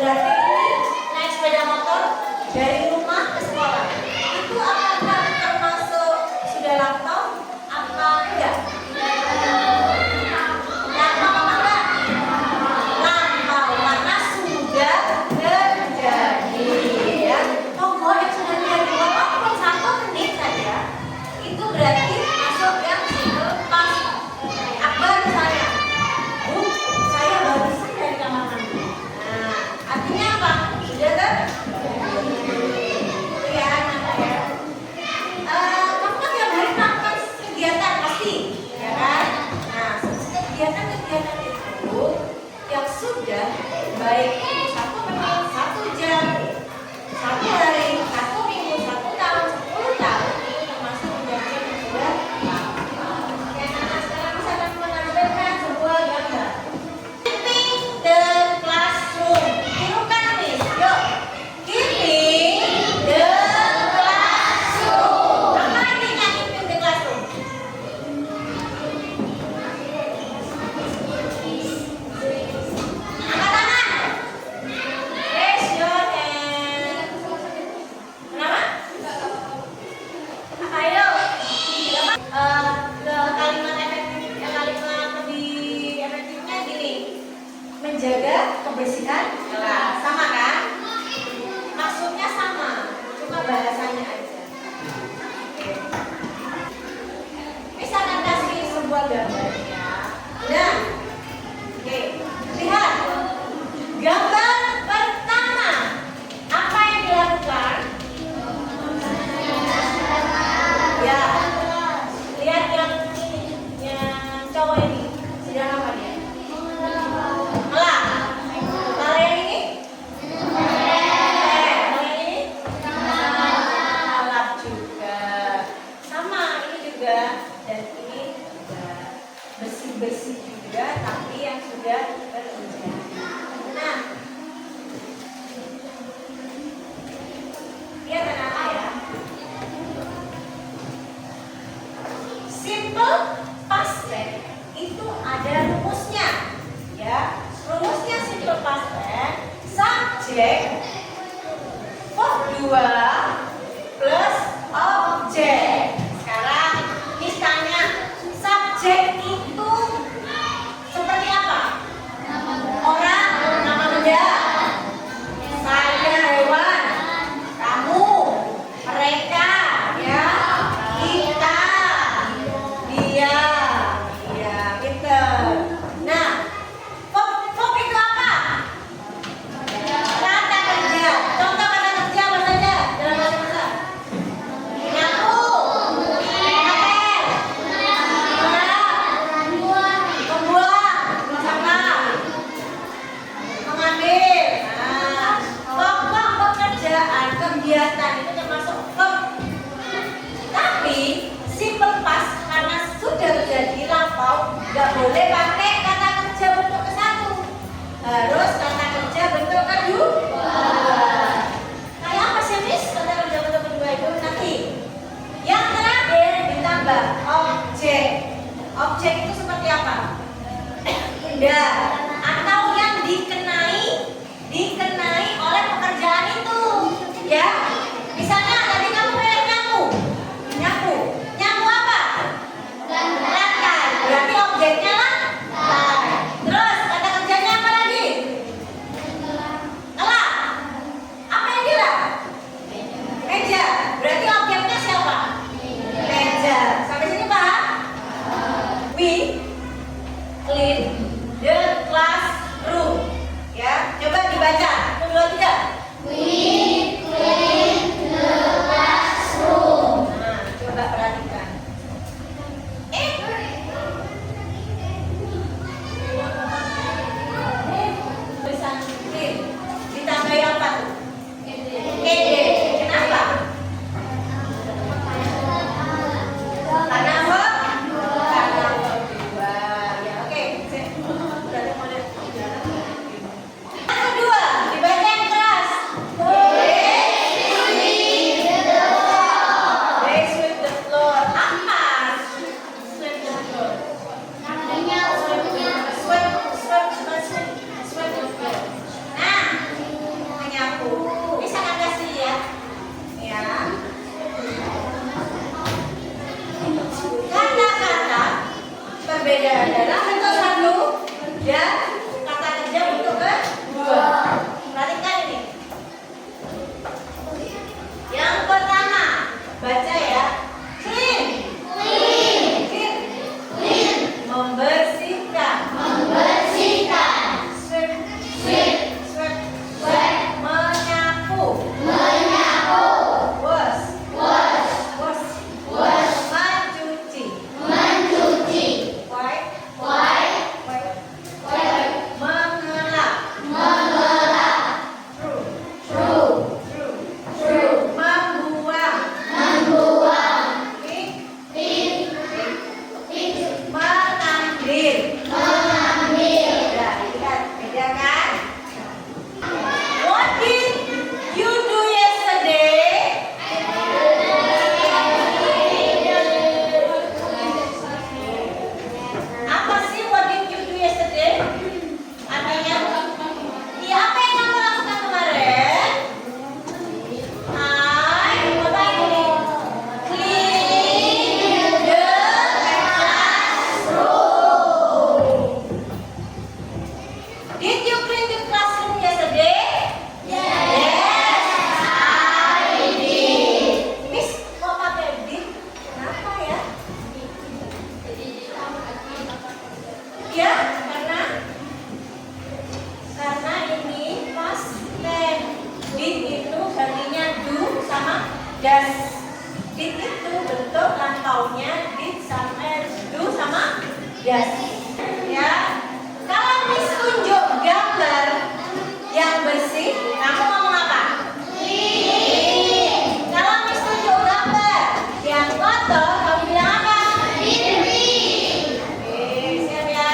Berarti ini naik sepeda motor dari rumah ke sekolah. Itu apakah termasuk sudah lampau? Apa enggak? Lampau apa enggak? Lampau karena sudah terjadi ya. Monggo yang sudah terjadi walaupun 1 menit saja itu berarti masuk yang simple past. Akbar misalnya, Bu, saya barusan dari kamar mandi. Nah, artinya apa? Sudah terjadi. Ya, anak ya. Kamu kan tiap hari melakukan kegiatan pasti, ya kan? Nah, kegiatan-kegiatan itu yang sudah baik itu 1 menit, 1 jam, 1 hari, 1 minggu, 1 tahun, 10 tahun itu termasuk perjanjian yang sudah lama. Oke, nah sekarang saya akan menampilkan sebuah gambar. Keeping the classroom. Tirukan nih, yuk. Keeping the classroom. Apa artinya keeping the classroom? Angkat tangan. Raise your hand. Kenapa? Ayo. Ke kalimat efektif, kalimat lebih efektifnya gini. Menjaga kebersihan kelas. Sama kan? Maksudnya sama, cuma bahasanya aja. Oke. Bisa akan kasih sebuah gambar ya. Nah, oke. Lihat. Gambar pertama. Apa yang dilakukan? Ya. Lihat yang ini, yang cowok ini. Sedang apa dia? Melak. Kalau yang ini? Kalau yang ini? Melak juga. Sama ini juga. Dan ini juga bersih-bersih juga, tapi yang sudah terjadi. Nah, lihat anak-anak ya. Simple past tense itu ada rumusnya, ya. Rumusnya simple past tense, subjek verb 2 plus objek. Sekarang misalnya subjek itu seperti apa? Orang, nama benda, saya hewan, kamu, mereka, ya, kita, dia, iya, pinter. Nah, verb itu apa? Kata Did you clean the classroom yesterday? Yes, I did. Miss, kok pakai did? Kenapa ya? Ya, karena ini past tense. Did itu gantinya do sama does. Did itu bentuk lampaunya did sama do sama does. Ya. Kalau Miss tunjuk gambar yang bersih, kamu ngomong apa? Clean. Kalau Miss tunjuk gambar yang kotor, kamu bilang apa? Dirty. Oke, siap ya.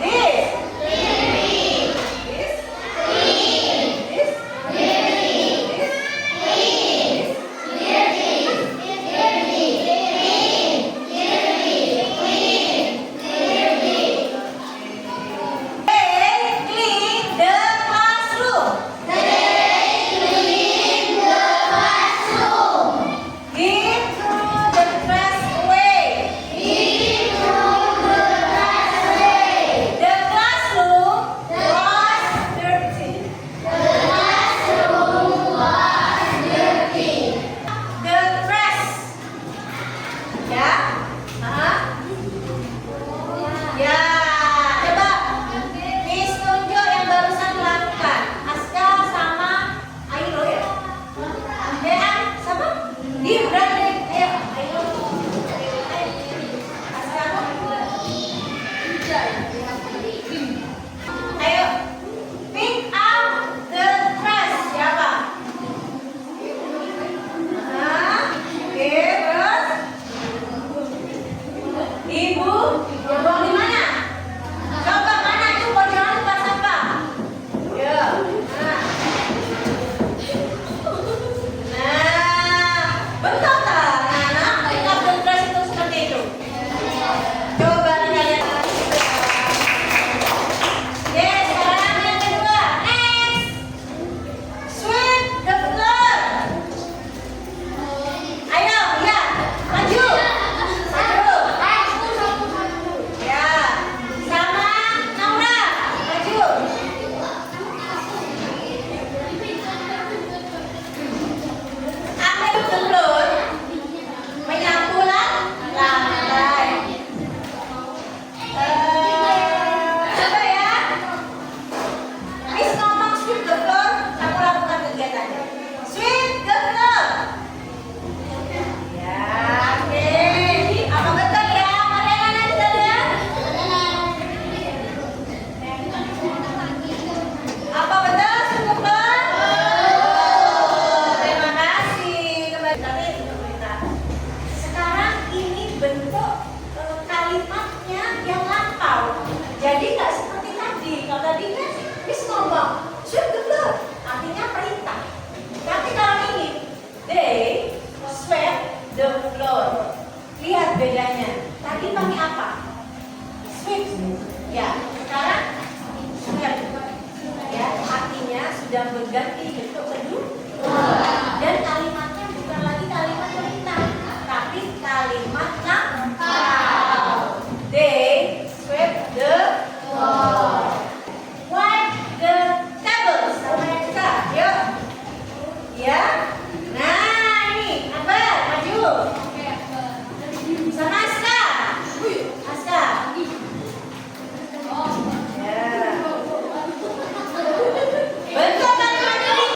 This. Sudah berganti bentuk kedua dan kalimatnya bukan lagi kalimat perintah tapi kalimat lampau. They swept the floor, wipe the tables. Sama yuk ya. Nah ini apa? Maju sama Aska. Aska ya. Bentuk kalimat ini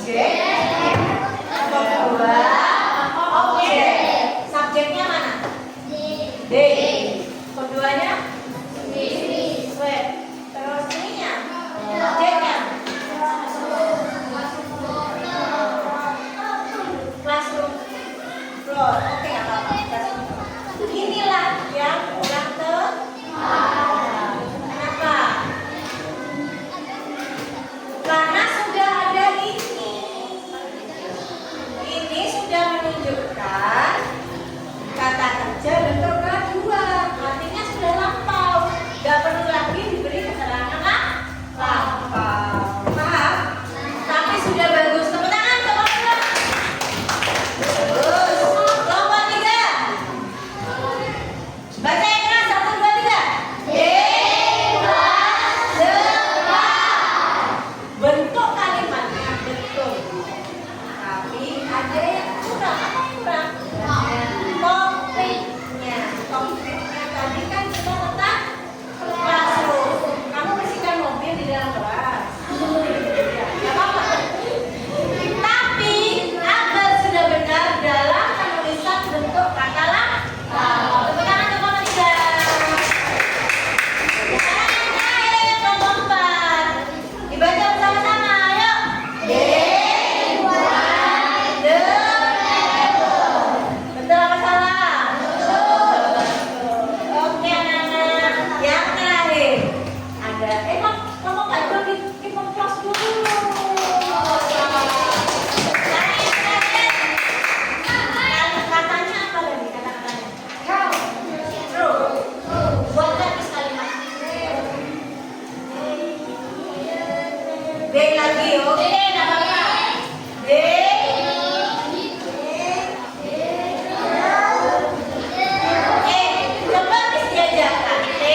subjek. Nomor 2 objek. Subjeknya mana? D. Keduanya? Sweat. Terus ininya? Objeknya? Classroom floor. Oke, nggak apa-apa. Inilah yang kurang kenapa? Karena sudah ada ini. Ini sudah menunjukkan kata kerja bentuk kedua. Artinya sudah lampau. Gak perlu lagi diberi keterangan lampau. Paham? Tapi sudah bagus. Tepuk tangan, teman-teman. Bagus. Kelompok 3. Baca yang keras. 1, 2, 3. Bentuk kalimatnya betul. Tapi ada yang kurang. Apa yang kurang? Konkretnya. Konkretnya tadi kan kita tentang classroom. Kamu bersihkan mobil di dalam kelas. Ya, nggak apa-apa. Tapi agar sudah benar dalam penulisan bentuk kata lampau. Tepuk tangan untuk kelompok 3. Sekarang yang terakhir kelompok 4. Dibaca bersama-sama. Ayo. Betul apa salah? Oke anak-anak. Yang terakhir ada kelompok 4 belum di kelas dulu. Sekarang yang terakhir. Katanya apa lagi kata-katanya? True. Buatkan list kalimat. D lagi, oke, nggak apa-apa. D. Coba diajarkan. D.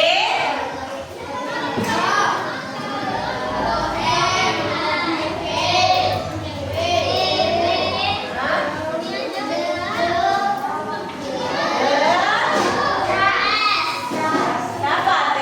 Siapa? D.